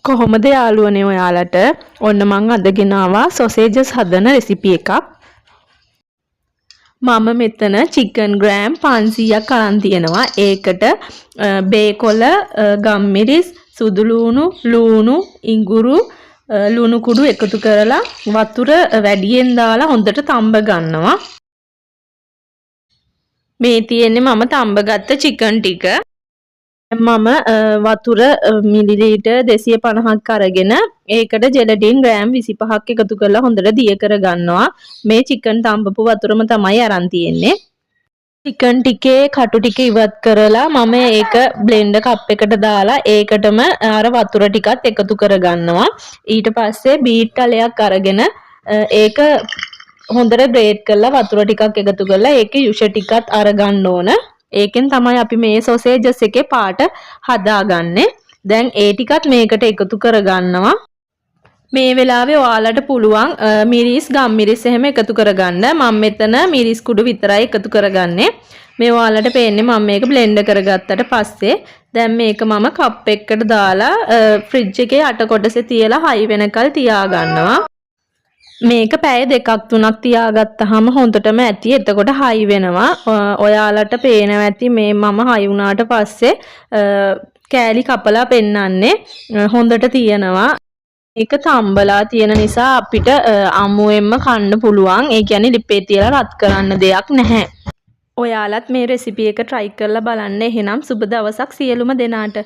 කොහොමද යාළුවනේ ඔයාලට ඔන්න මං අද ගෙනාවා සොසේජස් හදන රෙසිපි එකක්. මම මෙතන චිකන් ග්‍රෑම් 500ක් අරන් තියෙනවා. ඒකට බේකොල, ගම්මිරිස්, සුදුලූණු, ලූණු, ඉඟුරු, ලුණු කුඩු එකතු කරලා වතුර වැඩියෙන් දාලා හොඳට තඹ ගන්නවා. මේ තියෙන්නේ මම තඹගත්ත චිකන් ටික. මම වතුර මිලිලීටර් 250ක් අරගෙන ඒකට ජෙලටින් ග්‍රෑම් 25ක් එකතු කරලා හොඳට දිය කර ගන්නවා. මේ චිකන් තඹපු වතුරම තමයි අරන් තියෙන්නේ. චිකන් ටිකේ කටු ටික ඉවත් කරලා මම ඒක බ්ලෙන්ඩර් කප් එකට දාලා ඒකටම අර වතුර ටිකත් එකතු කර ගන්නවා. ඊට පස්සේ බීට් අලයක් අරගෙන ඒක හොඳට ග්‍රේට් කරලා වතුර ටිකක් එකතු කරලා ඒකේ යුෂ ටිකත් අරගන්න ඕන. ඒකෙන් තමයි අපි මේ සොසේජස් එකේ පාට හදාගන්නේ. දැන් ඒ ටිකත් මේකට එකතු කරගන්නවා. මේ වෙලාවේ ඔයාලට පුළුවන් මිරිස්, ගම්මිරිස් එහෙම එකතු කරගන්න. මම මෙතන මිරිස් කුඩු විතරයි එකතු කරගන්නේ. මේ ඔයාලට පේන්නේ මම මේක බ්ලෙන්ඩ් කරගත්තට පස්සේ දැන් මේක මම කප් එකකට දාලා ෆ්‍රිජ් එකේ යට කොටසේ තියලා හයි වෙනකල් තියාගන්නවා. මේක පැය 2-3ක් තියාගත්තාම හොඳටම ඇති. එතකොට හයි වෙනවා. ඔයාලට පේනවා ඇති මේ මම හයි වුණාට පස්සේ කෑලි කපලා පෙන්නන්නේ හොඳට තියෙනවා. මේක තම්බලා තියෙන නිසා අපිට අමුවෙන්ම කන්න පුළුවන්. ඒ කියන්නේ ලිපේ තියලා රත් කරන්න දෙයක් නැහැ. ඔයාලත් මේ රෙසිපි එක try කරලා බලන්න. එහෙනම් සුබ දවසක් සියලුම දෙනාට.